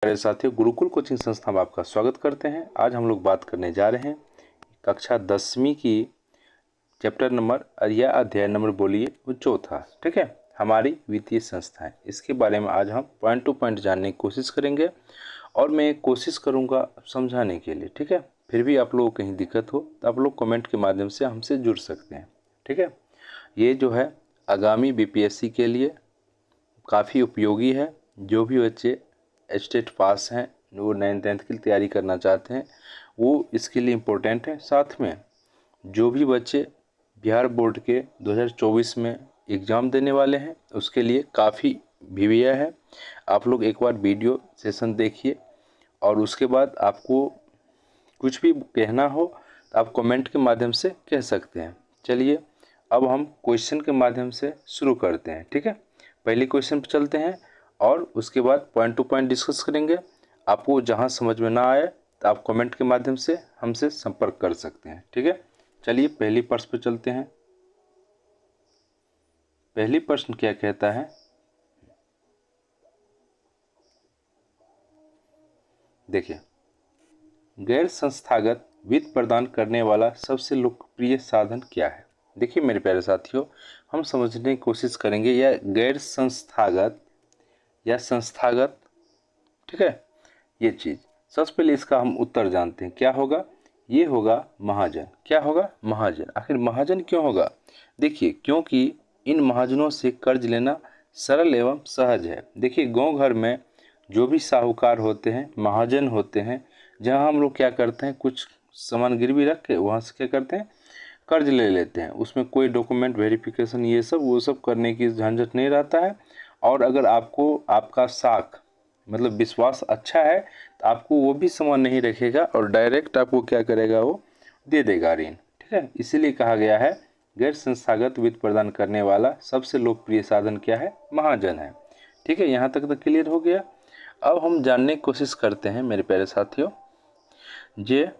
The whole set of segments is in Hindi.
प्यारे साथियों, गुरुकुल कोचिंग संस्था में आपका स्वागत करते हैं। आज हम लोग बात करने जा रहे हैं कक्षा 10वीं की चैप्टर नंबर या अध्याय नंबर बोलिए वो चौथा। ठीक है, हमारी वित्तीय संस्थाएं, इसके बारे में आज हम पॉइंट टू पॉइंट जानने की कोशिश करेंगे और मैं कोशिश करूंगा समझाने के लिए। ठीक है, फिर भी आप लोगों को कहीं दिक्कत हो तो आप लोग कमेंट के माध्यम से हमसे जुड़ सकते हैं। ठीक है, ये जो है आगामी बीपीएससी के लिए काफ़ी उपयोगी है। जो भी बच्चे स्टेट पास हैं, वो 9th-10th की तैयारी करना चाहते हैं, वो इसके लिए इम्पोर्टेंट है। साथ में जो भी बच्चे बिहार बोर्ड के 2024 में एग्ज़ाम देने वाले हैं, उसके लिए काफ़ी वीडियो है। आप लोग एक बार वीडियो सेशन देखिए और उसके बाद आपको कुछ भी कहना हो तो आप कमेंट के माध्यम से कह सकते हैं। चलिए अब हम क्वेश्चन के माध्यम से शुरू करते हैं। ठीक है, पहले क्वेश्चन पर चलते हैं और उसके बाद पॉइंट टू पॉइंट डिस्कस करेंगे। आपको जहां समझ में ना आए तो आप कमेंट के माध्यम से हमसे संपर्क कर सकते हैं। ठीक है, चलिए पहली प्रश्न पर चलते हैं। पहली प्रश्न क्या कहता है, देखिए, गैर संस्थागत वित्त प्रदान करने वाला सबसे लोकप्रिय साधन क्या है। देखिए मेरे प्यारे साथियों, हम समझने की कोशिश करेंगे यह गैर संस्थागत या संस्थागत, ठीक है, ये चीज़। सबसे पहले इसका हम उत्तर जानते हैं, क्या होगा, ये होगा महाजन। क्या होगा, महाजन। आखिर महाजन क्यों होगा, देखिए क्योंकि इन महाजनों से कर्ज लेना सरल एवं सहज है। देखिए गांव घर में जो भी साहूकार होते हैं, महाजन होते हैं, जहां हम लोग क्या करते हैं, कुछ सामान गिरवी रख के वहां से क्या करते हैं, कर्ज ले लेते हैं। उसमें कोई डॉक्यूमेंट वेरिफिकेशन ये सब वो सब करने की झंझट नहीं रहता है। और अगर आपको आपका साख मतलब विश्वास अच्छा है तो आपको वो भी सामान नहीं रखेगा और डायरेक्ट आपको क्या करेगा, वो दे देगा ऋण। ठीक है, इसीलिए कहा गया है गैर संस्थागत वित्त प्रदान करने वाला सबसे लोकप्रिय साधन क्या है, महाजन है। ठीक है, यहाँ तक तो क्लियर हो गया। अब हम जानने की कोशिश करते हैं मेरे प्यारे साथियों, जे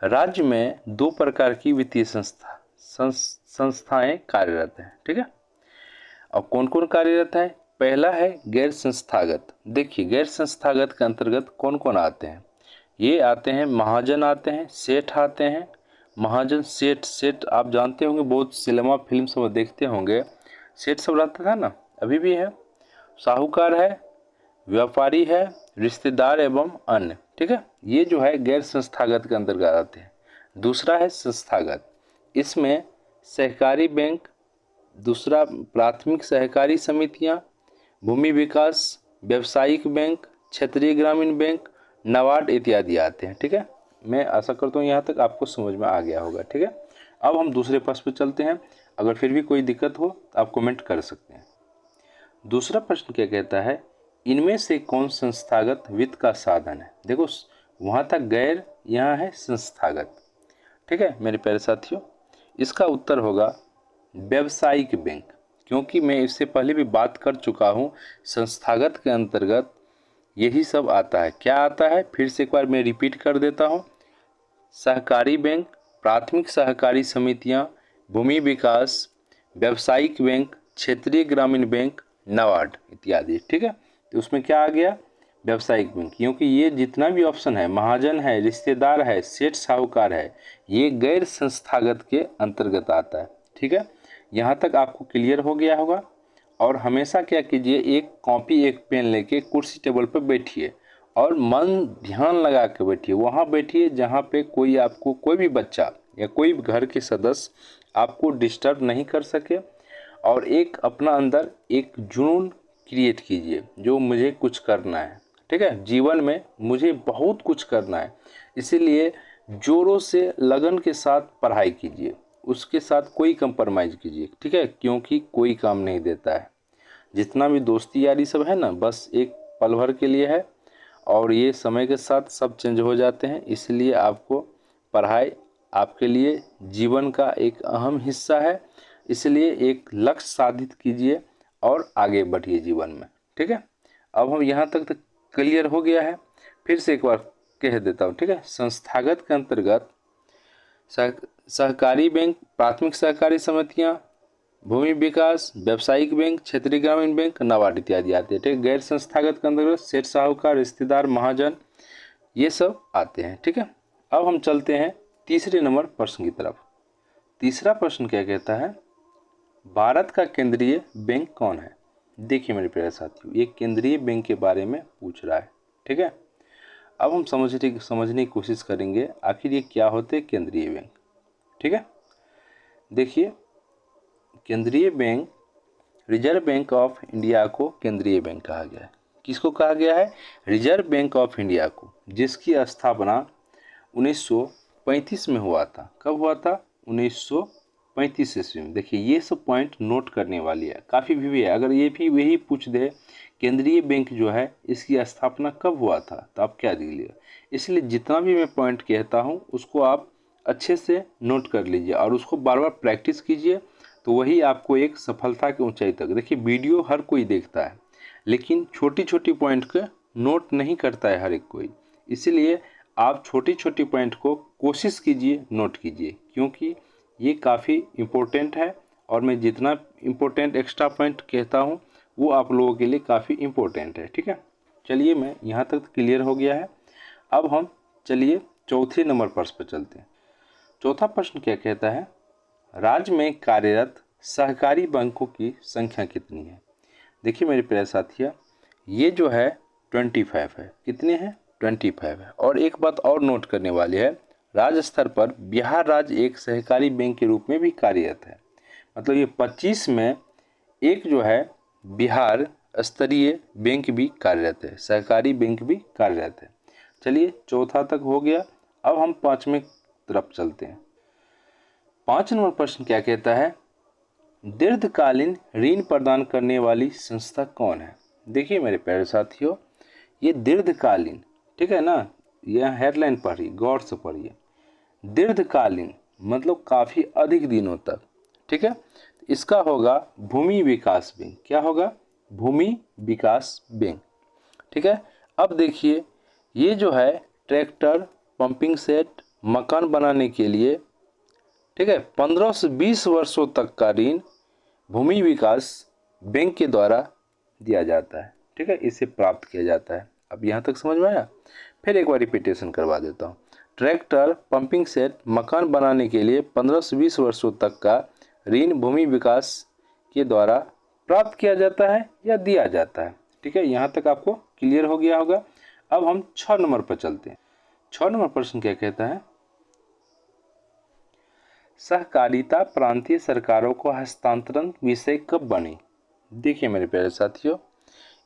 राज्य में दो प्रकार की वित्तीय संस्थाएं कार्यरत हैं। ठीक है, अब कौन कौन कार्यरत है, पहला है गैर संस्थागत। देखिए गैर संस्थागत के अंतर्गत कौन कौन आते हैं, ये आते हैं महाजन आते हैं, सेठ आते हैं। महाजन सेठ, सेठ आप जानते होंगे, बहुत सिनेमा फिल्म सब देखते होंगे, सेठ सब रहता था ना, अभी भी है। साहूकार है, व्यापारी है, रिश्तेदार एवं अन्य। ठीक है, ये जो है गैर संस्थागत के अंतर्गत आते हैं। दूसरा है संस्थागत, इसमें सहकारी बैंक, दूसरा प्राथमिक सहकारी समितियां, भूमि विकास, व्यावसायिक बैंक, क्षेत्रीय ग्रामीण बैंक, नाबार्ड इत्यादि आते हैं। ठीक है, मैं आशा करता हूँ यहाँ तक आपको समझ में आ गया होगा। ठीक है, अब हम दूसरे प्रश्न पर चलते हैं। अगर फिर भी कोई दिक्कत हो तो आप कमेंट कर सकते हैं। दूसरा प्रश्न क्या कहता है, इनमें से कौन संस्थागत वित्त का साधन है। देखो वहाँ तक गैर, यहाँ है संस्थागत। ठीक है मेरे प्यारे साथियों, इसका उत्तर होगा व्यावसायिक बैंक, क्योंकि मैं इससे पहले भी बात कर चुका हूँ। संस्थागत के अंतर्गत यही सब आता है। क्या आता है, फिर से एक बार मैं रिपीट कर देता हूँ, सहकारी बैंक, प्राथमिक सहकारी समितियाँ, भूमि विकास, व्यावसायिक बैंक, क्षेत्रीय ग्रामीण बैंक, नाबार्ड इत्यादि। ठीक है, तो उसमें क्या आ गया, व्यावसायिक बैंक, क्योंकि ये जितना भी ऑप्शन है, महाजन है, रिश्तेदार है, सेठ साहूकार है, ये गैर संस्थागत के अंतर्गत आता है। ठीक है, यहाँ तक आपको क्लियर हो गया होगा। और हमेशा क्या कीजिए, एक कॉपी एक पेन लेके कुर्सी टेबल पर बैठिए और मन ध्यान लगा के बैठिए। वहाँ बैठिए जहाँ पे कोई आपको, कोई भी बच्चा या कोई भी घर के सदस्य आपको डिस्टर्ब नहीं कर सके, और एक अपना अंदर एक जुनून क्रिएट कीजिए, जो मुझे कुछ करना है। ठीक है, जीवन में मुझे बहुत कुछ करना है, इसीलिए जोरों से लगन के साथ पढ़ाई कीजिए, उसके साथ कोई कंप्रोमाइज़ कीजिए। ठीक है, क्योंकि कोई काम नहीं देता है। जितना भी दोस्ती यारी सब है ना, बस एक पल भर के लिए है और ये समय के साथ सब चेंज हो जाते हैं। इसलिए आपको पढ़ाई आपके लिए जीवन का एक अहम हिस्सा है, इसलिए एक लक्ष्य साधित कीजिए और आगे बढ़िए जीवन में। ठीक है, अब हम यहाँ तक तो क्लियर हो गया है। फिर से एक बार कह देता हूँ। ठीक है, संस्थागत के अंतर्गत सहकारी बैंक, प्राथमिक सहकारी समितियाँ, भूमि विकास, व्यावसायिक बैंक, क्षेत्रीय ग्रामीण बैंक, नाबार्ड इत्यादि आते हैं। ठीक है, गैर संस्थागत के अंतर्गत सेठ साहूकार, रिश्तेदार, महाजन, ये सब आते हैं। ठीक है, अब हम चलते हैं तीसरे नंबर प्रश्न की तरफ। तीसरा प्रश्न क्या कहता है, भारत का केंद्रीय बैंक कौन है? देखिए मेरे प्यारे साथियों, ये केंद्रीय बैंक के बारे में पूछ रहा है। ठीक है, अब हम समझने की कोशिश करेंगे आखिर ये क्या होते हैं केंद्रीय बैंक। ठीक है, देखिए केंद्रीय bank, reserve bank of India को केंद्रीय बैंक कहा गया है। किसको कहा गया है? रिजर्व बैंक ऑफ इंडिया को, जिसकी स्थापना 1935 में हुआ था। कब हुआ था? 1935 ईस्वी में। देखिए ये सब पॉइंट नोट करने वाली है, काफ़ी भी है। अगर ये भी वही पूछ दे केंद्रीय बैंक जो है इसकी स्थापना कब हुआ था, तो आप क्या दीजिएगा। इसलिए जितना भी मैं पॉइंट कहता हूँ उसको आप अच्छे से नोट कर लीजिए और उसको बार बार प्रैक्टिस कीजिए, तो वही आपको एक सफलता की ऊंचाई तक। देखिए वीडियो हर कोई देखता है, लेकिन छोटी छोटी पॉइंट को नोट नहीं करता है हर एक कोई। इसीलिए आप छोटी छोटी पॉइंट को कोशिश कीजिए, नोट कीजिए, क्योंकि ये काफ़ी इम्पोर्टेंट है। और मैं जितना इम्पोर्टेंट एक्स्ट्रा पॉइंट कहता हूँ वो आप लोगों के लिए काफ़ी इम्पोर्टेंट है। ठीक है, चलिए मैं यहाँ तक क्लियर हो गया है। अब हम चलिए चौथे नंबर प्रश्न पर चलते हैं। चौथा प्रश्न क्या कहता है, राज्य में कार्यरत सहकारी बैंकों की संख्या कितनी है? देखिए मेरे प्यारे साथियों, ये जो है 25 है। कितने हैं? 25 है। और एक बात और नोट करने वाली है, राज्य स्तर पर बिहार राज्य एक सहकारी बैंक के रूप में भी कार्यरत है। मतलब ये 25 में एक जो है बिहार स्तरीय बैंक भी कार्यरत है, सहकारी बैंक भी कार्यरत है। चलिए चौथा तक हो गया। अब हम पाँचवें तरफ चलते हैं। 5 नंबर प्रश्न क्या कहता है, दीर्घकालीन ऋण प्रदान करने वाली संस्था कौन है? देखिए मेरे प्यारे साथियों, ये दीर्घकालीन, ठीक है ना, यह हेडलाइन पढ़िए, गौर से पढ़िए। दीर्घकालीन मतलब काफ़ी अधिक दिनों तक। ठीक है, इसका होगा भूमि विकास बैंक। क्या होगा? भूमि विकास बैंक। ठीक है, अब देखिए ये जो है ट्रैक्टर, पंपिंग सेट, मकान बनाने के लिए, ठीक है, 15 से 20 वर्षों तक का ऋण भूमि विकास बैंक के द्वारा दिया जाता है। ठीक है, इसे प्राप्त किया जाता है। अब यहाँ तक समझ में आया? फिर एक बार रिपीटेशन करवा देता हूँ। ट्रैक्टर, पंपिंग सेट, मकान बनाने के लिए 15 से 20 वर्षों तक का ऋण भूमि विकास के द्वारा प्राप्त किया जाता है या दिया जाता है। ठीक है, यहाँ तक आपको क्लियर हो गया होगा। अब हम 6 नंबर पर चलते हैं। 6 नंबर प्रश्न क्या कहता है, सहकारिता प्रांतीय सरकारों को हस्तांतरण विषय कब बनी? देखिए मेरे प्यारे साथियों,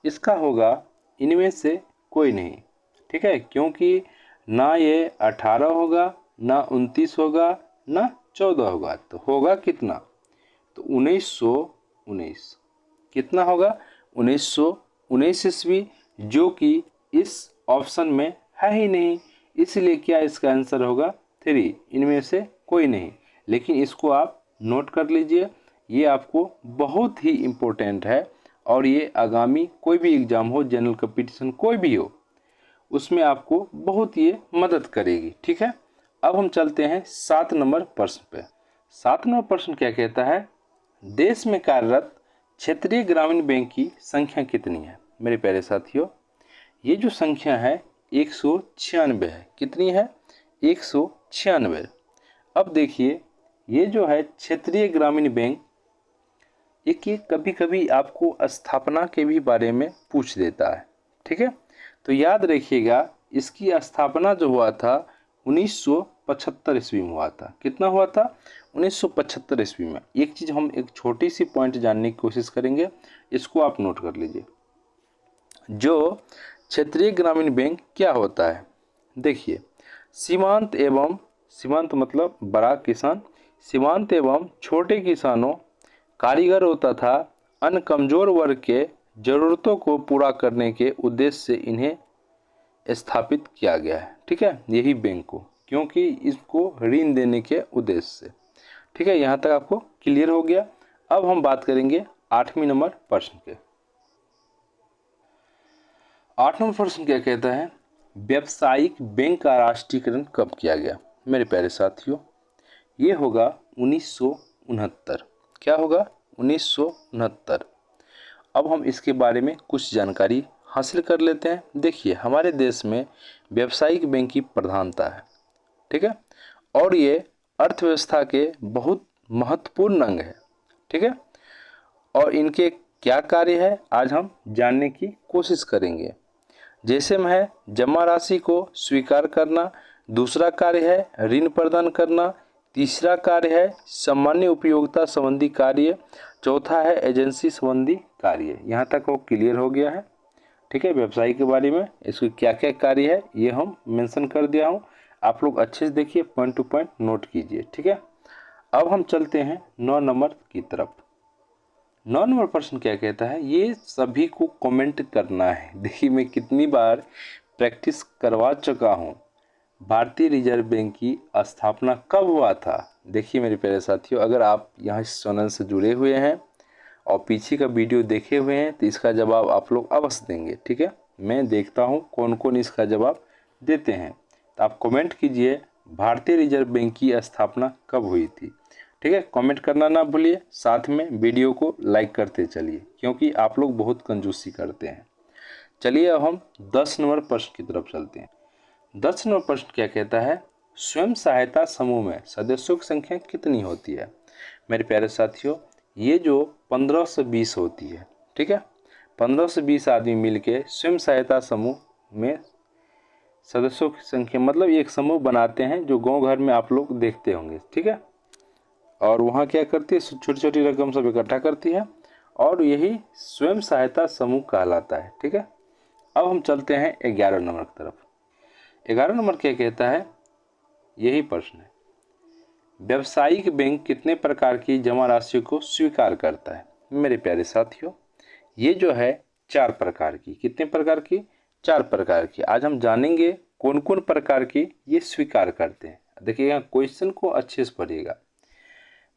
इसका होगा इनमें से कोई नहीं। ठीक है, क्योंकि ना ये 18 होगा, ना 29 होगा, ना 14 होगा, तो होगा कितना? तो 1919। कितना होगा? 1919 ईस्वी, जो कि इस ऑप्शन में है ही नहीं। इसलिए क्या इसका आंसर होगा? 3। इनमें से कोई नहीं। लेकिन इसको आप नोट कर लीजिए, ये आपको बहुत ही इम्पोर्टेंट है और ये आगामी कोई भी एग्ज़ाम हो, जनरल कंपटीशन कोई भी हो, उसमें आपको बहुत ये मदद करेगी। ठीक है, अब हम चलते हैं 7 नंबर प्रश्न पे। 7 नंबर प्रश्न क्या कहता है, देश में कार्यरत क्षेत्रीय ग्रामीण बैंक की संख्या कितनी है? मेरे प्यारे साथियों, ये जो संख्या है 196 है। कितनी है? 196। अब देखिए ये जो है क्षेत्रीय ग्रामीण बैंक, ये कभी कभी आपको स्थापना के भी बारे में पूछ देता है। ठीक है, तो याद रखिएगा इसकी स्थापना जो हुआ था 1975 ईस्वी में हुआ था। कितना हुआ था? 1975 ईस्वी में। एक चीज़ हम एक छोटी सी पॉइंट जानने की कोशिश करेंगे, इसको आप नोट कर लीजिए। जो क्षेत्रीय ग्रामीण बैंक क्या होता है? देखिए सीमांत मतलब बड़ा किसान, सीमांत एवं छोटे किसानों, कारीगरों तथा अन्य कमजोर वर्ग के जरूरतों को पूरा करने के उद्देश्य से इन्हें स्थापित किया गया है। ठीक है, यही बैंक को, क्योंकि इसको ऋण देने के उद्देश्य से। ठीक है, यहाँ तक आपको क्लियर हो गया। अब हम बात करेंगे 8वें नंबर प्रश्न के। 8 नंबर प्रश्न क्या कहता है, व्यावसायिक बैंक का राष्ट्रीयकरण कब किया गया? मेरे प्यारे साथियों, ये होगा 1969। क्या होगा? 1969। अब हम इसके बारे में कुछ जानकारी हासिल कर लेते हैं। देखिए, हमारे देश में व्यावसायिक बैंक की प्रधानता है, ठीक है, और ये अर्थव्यवस्था के बहुत महत्वपूर्ण अंग है, ठीक है। और इनके क्या कार्य है आज हम जानने की कोशिश करेंगे। जैसे में है जमा राशि को स्वीकार करना, दूसरा कार्य है ऋण प्रदान करना, तीसरा कार्य है सामान्य उपयोगिता संबंधी कार्य, चौथा है एजेंसी संबंधी कार्य। यहाँ तक वो क्लियर हो गया है, ठीक है। व्यवसाय के बारे में इसके क्या क्या कार्य है ये हम मेंशन कर दिया हूँ, आप लोग अच्छे से देखिए, पॉइंट टू पॉइंट नोट कीजिए, ठीक है। अब हम चलते हैं 9 नंबर की तरफ। 9 नंबर प्रश्न क्या कहता है, ये सभी को कमेंट करना है। देखिए, मैं कितनी बार प्रैक्टिस करवा चुका हूँ। भारतीय रिजर्व बैंक की स्थापना कब हुआ था? देखिए मेरे प्यारे साथियों, अगर आप यहाँ इस चैनल से जुड़े हुए हैं और पीछे का वीडियो देखे हुए हैं तो इसका जवाब आप लोग अवश्य देंगे, ठीक है। मैं देखता हूँ कौन कौन इसका जवाब देते हैं, तो आप कमेंट कीजिए भारतीय रिजर्व बैंक की स्थापना कब हुई थी, ठीक है। कमेंट करना ना भूलिए, साथ में वीडियो को लाइक करते चलिए क्योंकि आप लोग बहुत कंजूसी करते हैं। चलिए अब हम 10 नंबर प्रश्न की तरफ चलते हैं। 10 नंबर प्रश्न क्या कहता है, स्वयं सहायता समूह में सदस्यों की संख्या कितनी होती है? मेरे प्यारे साथियों, ये जो 15 से 20 होती है, ठीक है। 15 से 20 आदमी मिलके स्वयं सहायता समूह में सदस्यों की संख्या, मतलब एक समूह बनाते हैं जो गांव घर में आप लोग देखते होंगे, ठीक है। और वहाँ क्या करती है, छोटी छोटी रकम सब इकट्ठा करती है और यही स्वयं सहायता समूह कहलाता है, ठीक है। अब हम चलते हैं 11 नंबर की तरफ। 11 नंबर क्या कहता है, यही प्रश्न है, व्यावसायिक बैंक कितने प्रकार की जमा राशि को स्वीकार करता है? मेरे प्यारे साथियों, ये जो है 4 प्रकार की, कितने प्रकार की? 4 प्रकार की। आज हम जानेंगे कौन कौन प्रकार की ये स्वीकार करते हैं। देखिएगा, क्वेश्चन को अच्छे से पढ़िएगा।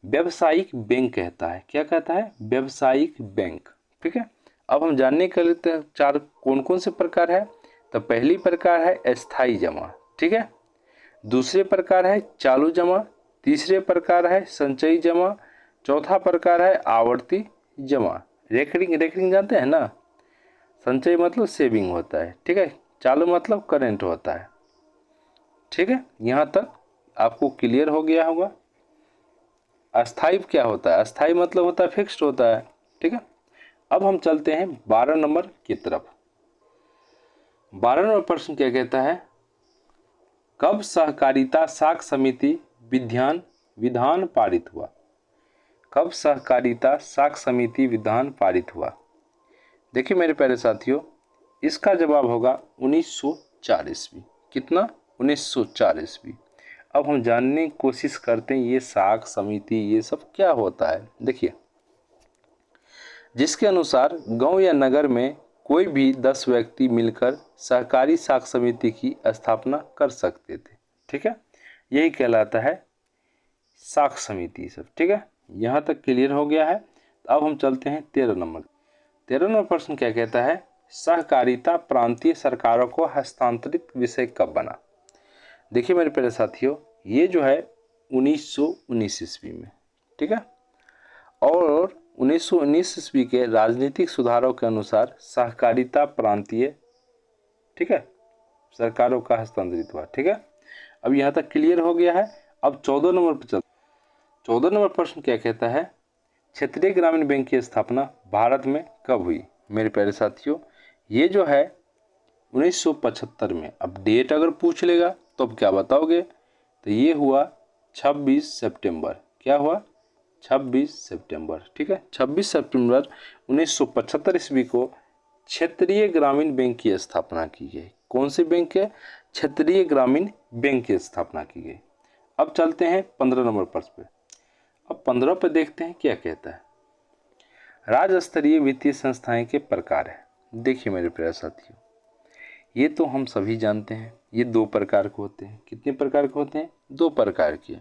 व्यावसायिक बैंक कहता है, क्या कहता है? व्यावसायिक बैंक, ठीक है। अब हम जानने के लिए 4 कौन कौन से प्रकार है। तो पहली प्रकार है अस्थाई जमा, ठीक है। दूसरे प्रकार है चालू जमा, तीसरे प्रकार है संचयी जमा, चौथा प्रकार है आवर्ती जमा। रेकरिंग जानते हैं ना, संचय मतलब सेविंग होता है, ठीक है। चालू मतलब करेंट होता है, ठीक है। यहाँ तक आपको क्लियर हो गया होगा। अस्थाई क्या होता है? अस्थाई मतलब होता है फिक्स्ड होता है, ठीक है। अब हम चलते हैं 12 नंबर की तरफ। 12 नंबर प्रश्न क्या कहता है, कब सहकारिता साख समिति विधान पारित हुआ? कब सहकारिता साख समिति विधान पारित हुआ? देखिए मेरे प्यारे साथियों, इसका जवाब होगा 1904 ईस्वी। कितना? 1904 ईस्वी। अब हम जानने की कोशिश करते हैं ये साख समिति ये सब क्या होता है। देखिए, जिसके अनुसार गांव या नगर में कोई भी 10 व्यक्ति मिलकर सहकारी साख समिति की स्थापना कर सकते थे, ठीक है। यही कहलाता है साख समिति सब, ठीक है। यहाँ तक क्लियर हो गया है। अब हम चलते हैं 13 नंबर। 13 नंबर प्रश्न क्या कहता है, सहकारिता प्रांतीय सरकारों को हस्तांतरित विषय कब बना? देखिए मेरे प्यारे साथियों, ये जो है 1919 ईस्वी में, ठीक है। और 1919 ईस्वी के राजनीतिक सुधारों के अनुसार सहकारिता प्रांतीय, ठीक है, सरकारों का हस्तांतरित हुआ, ठीक है। अब यहाँ तक क्लियर हो गया है। अब 14 नंबर पर चल। 14 नंबर प्रश्न क्या कहता है, क्षेत्रीय ग्रामीण बैंक की स्थापना भारत में कब हुई? मेरे प्यारे साथियों, ये जो है 1975 में। अब डेट अगर पूछ लेगा तो अब क्या बताओगे? तो ये हुआ 26 सितंबर। क्या हुआ? 26 सितंबर, ठीक है। 26 सितंबर 1975 ईस्वी को क्षेत्रीय ग्रामीण बैंक की स्थापना की गई। कौन सी बैंक है? क्षेत्रीय ग्रामीण बैंक की स्थापना की गई। अब चलते हैं 15 नंबर प्रश्न पे। अब 15 पे देखते हैं क्या कहता है, राज्य स्तरीय वित्तीय संस्थाएं के प्रकार है। देखिए मेरे प्यारे साथियों, ये तो हम सभी जानते हैं, ये 2 प्रकार के होते हैं। कितने प्रकार के होते हैं? 2 प्रकार के।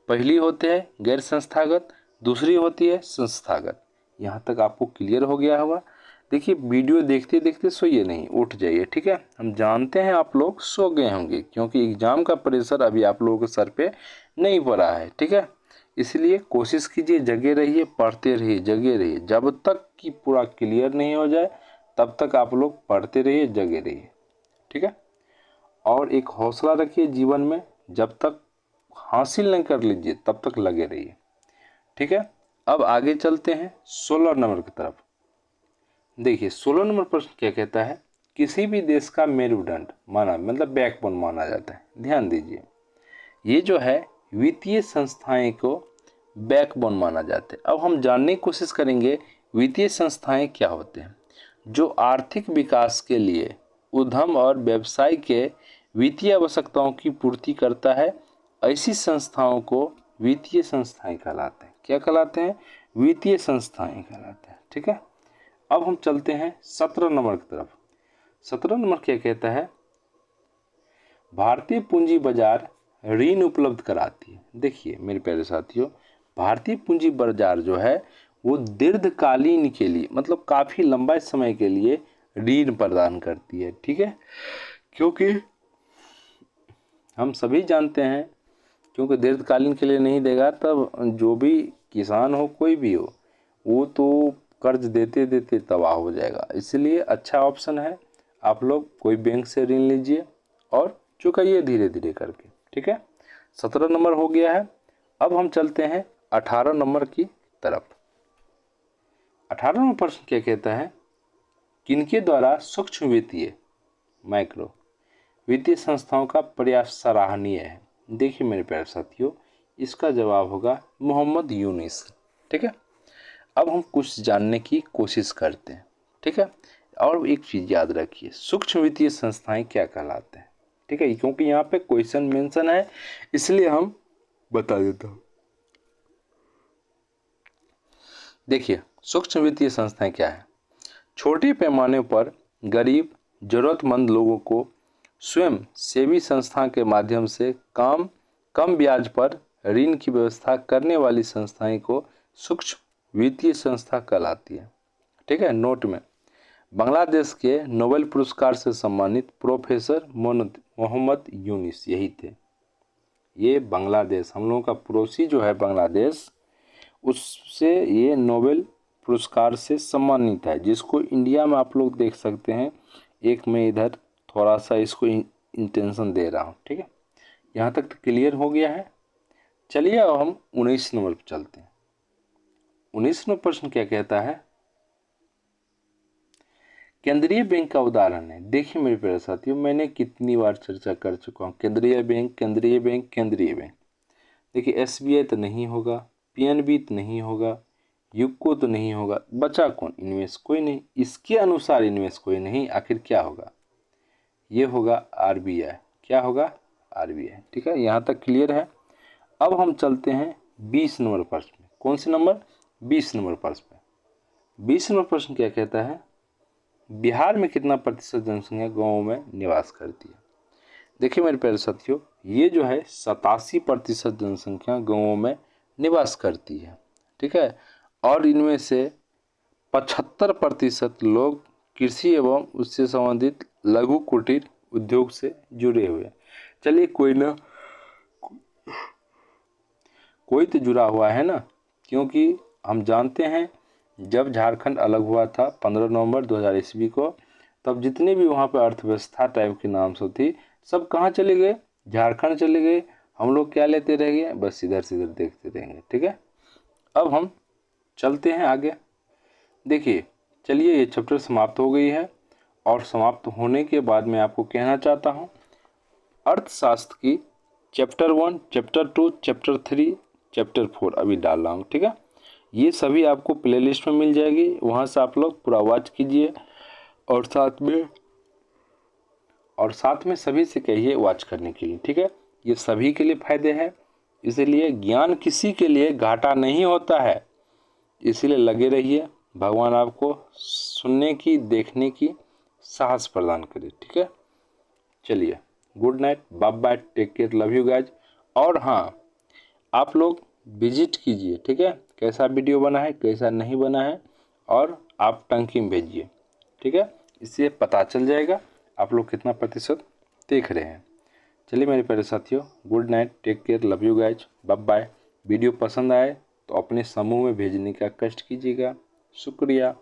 पहली होते हैं गैर संस्थागत, दूसरी होती है संस्थागत। यहाँ तक आपको क्लियर हो गया होगा। देखिए, वीडियो देखते देखते सोइए नहीं, उठ जाइए, ठीक है। हम जानते हैं आप लोग सो गए होंगे क्योंकि एग्जाम का प्रेशर अभी आप लोगों के सर पे नहीं पड़ा है, ठीक है। इसलिए कोशिश कीजिए, जगे रहिए, पढ़ते रहिए, जगे रहिए। जब तक कि पूरा क्लियर नहीं हो जाए तब तक आप लोग पढ़ते रहिए, जगे रहिए, ठीक है। और एक हौसला रखिए जीवन में, जब तक हासिल नहीं कर लीजिए तब तक लगे रहिए, ठीक है। अब आगे चलते हैं 16 नंबर की तरफ। देखिए 16 नंबर प्रश्न क्या कहता है, किसी भी देश का मेरुदंड माना मतलब बैकबोन माना जाता है। ध्यान दीजिए, ये जो है वित्तीय संस्थाएं को बैकबोन माना जाता है। अब हम जानने की कोशिश करेंगे वित्तीय संस्थाएं क्या होते हैं। जो आर्थिक विकास के लिए उद्यम और व्यवसाय के वित्तीय आवश्यकताओं की पूर्ति करता है, ऐसी संस्थाओं को वित्तीय संस्थाएं कहलाते हैं। क्या कहलाते हैं? वित्तीय संस्थाएं कहलाते हैं, ठीक है। अब हम चलते हैं 17 नंबर की तरफ। 17 नंबर क्या कहता है, भारतीय पूंजी बाजार ऋण उपलब्ध कराती है। देखिए मेरे प्यारे साथियों, भारतीय पूंजी बाजार जो है वो दीर्घकालीन के लिए मतलब काफ़ी लंबा समय के लिए ऋण प्रदान करती है, ठीक है। क्योंकि हम सभी जानते हैं, क्योंकि दीर्घकालीन के लिए नहीं देगा तब जो भी किसान हो कोई भी हो वो तो कर्ज देते देते तबाह हो जाएगा। इसलिए अच्छा ऑप्शन है, आप लोग कोई बैंक से ऋण लीजिए और चुकाइए धीरे धीरे करके, ठीक है। 17 नंबर हो गया है। अब हम चलते हैं 18 नंबर की तरफ। 18 नंबर प्रश्न क्या कहता है, किनके द्वारा सूक्ष्म वित्तीय माइक्रो वित्तीय संस्थाओं का प्रयास सराहनीय है। देखिए मेरे प्यारे साथियों, इसका जवाब होगा मोहम्मद यूनुस, ठीक है। अब हम कुछ जानने की कोशिश करते हैं, ठीक है। और एक चीज़ याद रखिए, सूक्ष्म वित्तीय संस्थाएं क्या कहलाते हैं, ठीक है, क्योंकि यहाँ पे क्वेश्चन मेंशन है इसलिए हम बता देता हूँ। देखिए सूक्ष्म वित्तीय संस्थाएं क्या है, छोटे पैमाने पर गरीब जरूरतमंद लोगों को स्वयं सेवी संस्था के माध्यम से कम ब्याज पर ऋण की व्यवस्था करने वाली संस्थाएं को सूक्ष्म वित्तीय संस्था कहलाती है, ठीक है। नोट में बांग्लादेश के नोबेल पुरस्कार से सम्मानित प्रोफेसर मोहम्मद यूनुस यही थे। ये बांग्लादेश, हम लोगों का पड़ोसी जो है बांग्लादेश, उससे ये नोबेल पुरस्कार से सम्मानित है, जिसको इंडिया में आप लोग देख सकते हैं। एक मैं इधर थोड़ा सा इसको इंटेंशन दे रहा हूँ, ठीक है। यहाँ तक तो क्लियर हो गया है। चलिए अब हम 19 नंबर पर चलते हैं। 19 नंबर प्रश्न क्या कहता है, केंद्रीय बैंक का उदाहरण है। देखिए मेरे प्यारे साथियों, मैंने कितनी बार चर्चा कर चुका हूँ, केंद्रीय बैंक केंद्रीय बैंक केंद्रीय बैंक। देखिए एसबीआई तो नहीं होगा, पीएनबी तो नहीं होगा, यूको तो नहीं होगा, बचा कौन? इन्वेस्ट कोई नहीं, इसके अनुसार इन्वेस्ट कोई नहीं, आखिर क्या होगा? ये होगा आरबीआई। क्या होगा? आरबीआई, ठीक है। यहाँ तक क्लियर है। अब हम चलते हैं 20 नंबर प्रश्न में। कौन से नंबर? 20 नंबर प्रश्न में। 20 नंबर प्रश्न क्या कहता है, बिहार में कितना प्रतिशत जनसंख्या गाँव में निवास करती है? देखिए मेरे प्यारे साथियों, ये जो है 87% जनसंख्या गाँवों में निवास करती है, ठीक है। और इनमें से 75% लोग कृषि एवं उससे संबंधित लघु कुटीर उद्योग से जुड़े हुए हैं। चलिए कोई तो जुड़ा हुआ है ना, क्योंकि हम जानते हैं जब झारखंड अलग हुआ था 15 नवंबर 2000 ईस्वी को, तब जितने भी वहाँ पर अर्थव्यवस्था टाइप के नाम से थी सब कहाँ चले गए? झारखंड चले गए। हम लोग क्या लेते रह गए? बस इधर से इधर देखते रहेंगे, ठीक है। अब हम चलते हैं आगे। देखिए चलिए ये चैप्टर समाप्त हो गई है, और समाप्त होने के बाद मैं आपको कहना चाहता हूँ, अर्थशास्त्र की चैप्टर 1, चैप्टर 2, चैप्टर 3, चैप्टर 4 अभी डाल रहा हूँ, ठीक है। ये सभी आपको प्लेलिस्ट में मिल जाएगी, वहाँ से आप लोग पूरा वॉच कीजिए, और साथ में सभी से कहिए वॉच करने के लिए, ठीक है। ये सभी के लिए फायदे हैं, इसलिए ज्ञान किसी के लिए घाटा नहीं होता है, इसीलिए लगे रहिए। भगवान आपको सुनने की देखने की साहस प्रदान करे, ठीक है। चलिए good night, bye bye, take care, love you guys. और हाँ, आप लोग विजिट कीजिए, ठीक है, कैसा वीडियो बना है कैसा नहीं बना है, और आप टंकी में भेजिए, ठीक है। इससे पता चल जाएगा आप लोग कितना प्रतिशत देख रहे हैं। चलिए मेरे प्यारे साथियों, good night, take care, love you guys, bye bye, video पसंद आए तो अपने समूह में भेजने का कष्ट कीजिएगा। शुक्रिया।